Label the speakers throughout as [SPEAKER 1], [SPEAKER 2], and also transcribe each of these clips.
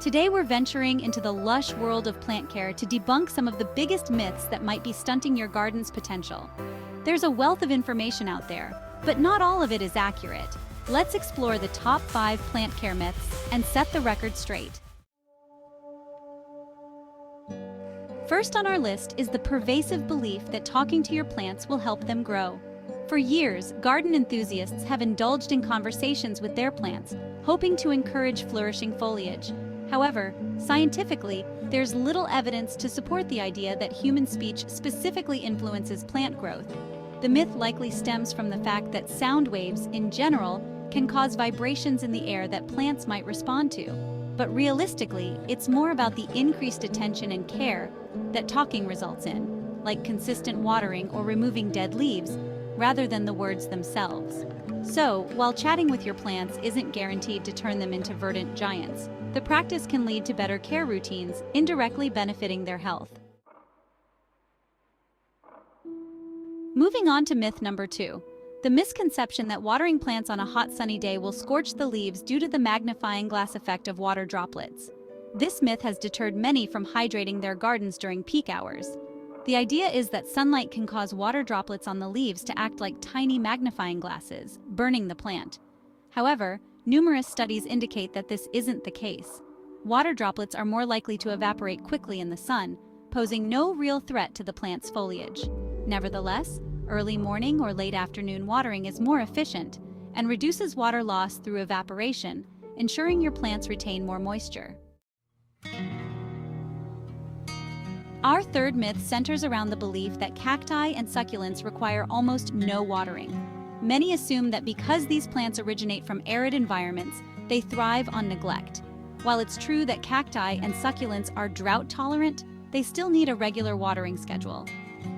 [SPEAKER 1] Today we're venturing into the lush world of plant care to debunk some of the biggest myths that might be stunting your garden's potential. There's a wealth of information out there, but not all of it is accurate. Let's explore the top 5 plant care myths and set the record straight. First on our list is the pervasive belief that talking to your plants will help them grow. For years, garden enthusiasts have indulged in conversations with their plants, hoping to encourage flourishing foliage. However, scientifically, there's little evidence to support the idea that human speech specifically influences plant growth. The myth likely stems from the fact that sound waves, in general, can cause vibrations in the air that plants might respond to. But realistically, it's more about the increased attention and care that talking results in, like consistent watering or removing dead leaves, rather than the words themselves. So, while chatting with your plants isn't guaranteed to turn them into verdant giants, the practice can lead to better care routines, indirectly benefiting their health. Moving on to myth number 2. The misconception that watering plants on a hot sunny day will scorch the leaves due to the magnifying glass effect of water droplets. This myth has deterred many from hydrating their gardens during peak hours. The idea is that sunlight can cause water droplets on the leaves to act like tiny magnifying glasses, burning the plant. However, numerous studies indicate that this isn't the case. Water droplets are more likely to evaporate quickly in the sun, posing no real threat to the plant's foliage. Nevertheless, early morning or late afternoon watering is more efficient and reduces water loss through evaporation, ensuring your plants retain more moisture. Our third myth centers around the belief that cacti and succulents require almost no watering. Many assume that because these plants originate from arid environments, they thrive on neglect. While it's true that cacti and succulents are drought tolerant, they still need a regular watering schedule.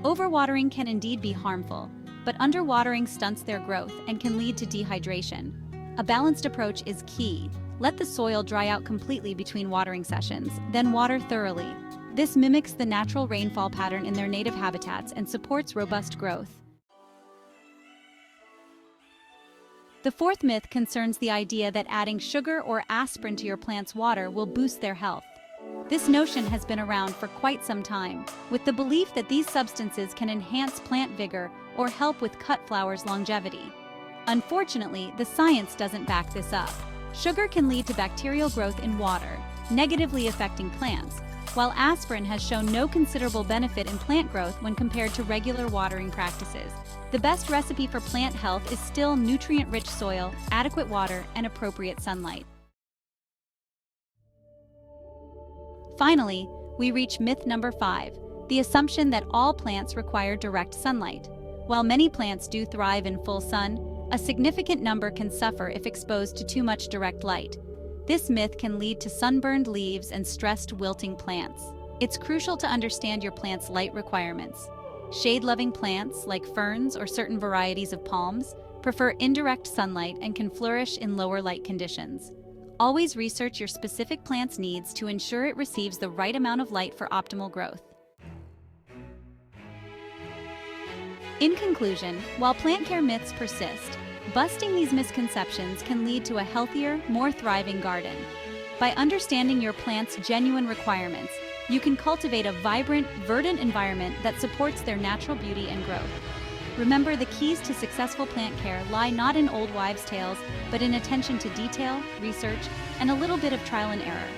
[SPEAKER 1] Overwatering can indeed be harmful, but underwatering stunts their growth and can lead to dehydration. A balanced approach is key. Let the soil dry out completely between watering sessions, then water thoroughly. This mimics the natural rainfall pattern in their native habitats and supports robust growth. The fourth myth concerns the idea that adding sugar or aspirin to your plant's water will boost their health. This notion has been around for quite some time, with the belief that these substances can enhance plant vigor or help with cut flowers' longevity. Unfortunately, the science doesn't back this up. Sugar can lead to bacterial growth in water, negatively affecting plants, while aspirin has shown no considerable benefit in plant growth when compared to regular watering practices. The best recipe for plant health is still nutrient-rich soil, adequate water, and appropriate sunlight. Finally, we reach myth number 5, the assumption that all plants require direct sunlight. While many plants do thrive in full sun, a significant number can suffer if exposed to too much direct light. This myth can lead to sunburned leaves and stressed, wilting plants. It's crucial to understand your plant's light requirements. Shade-loving plants, like ferns or certain varieties of palms, prefer indirect sunlight and can flourish in lower light conditions. Always research your specific plant's needs to ensure it receives the right amount of light for optimal growth. In conclusion, while plant care myths persist, busting these misconceptions can lead to a healthier, more thriving garden. By understanding your plant's genuine requirements, you can cultivate a vibrant, verdant environment that supports their natural beauty and growth. Remember, the keys to successful plant care lie not in old wives' tales, but in attention to detail, research, and a little bit of trial and error.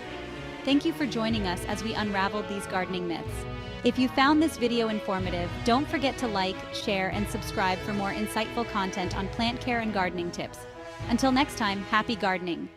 [SPEAKER 1] Thank you for joining us as we unraveled these gardening myths. If you found this video informative, don't forget to like, share, and subscribe for more insightful content on plant care and gardening tips. Until next time, happy gardening!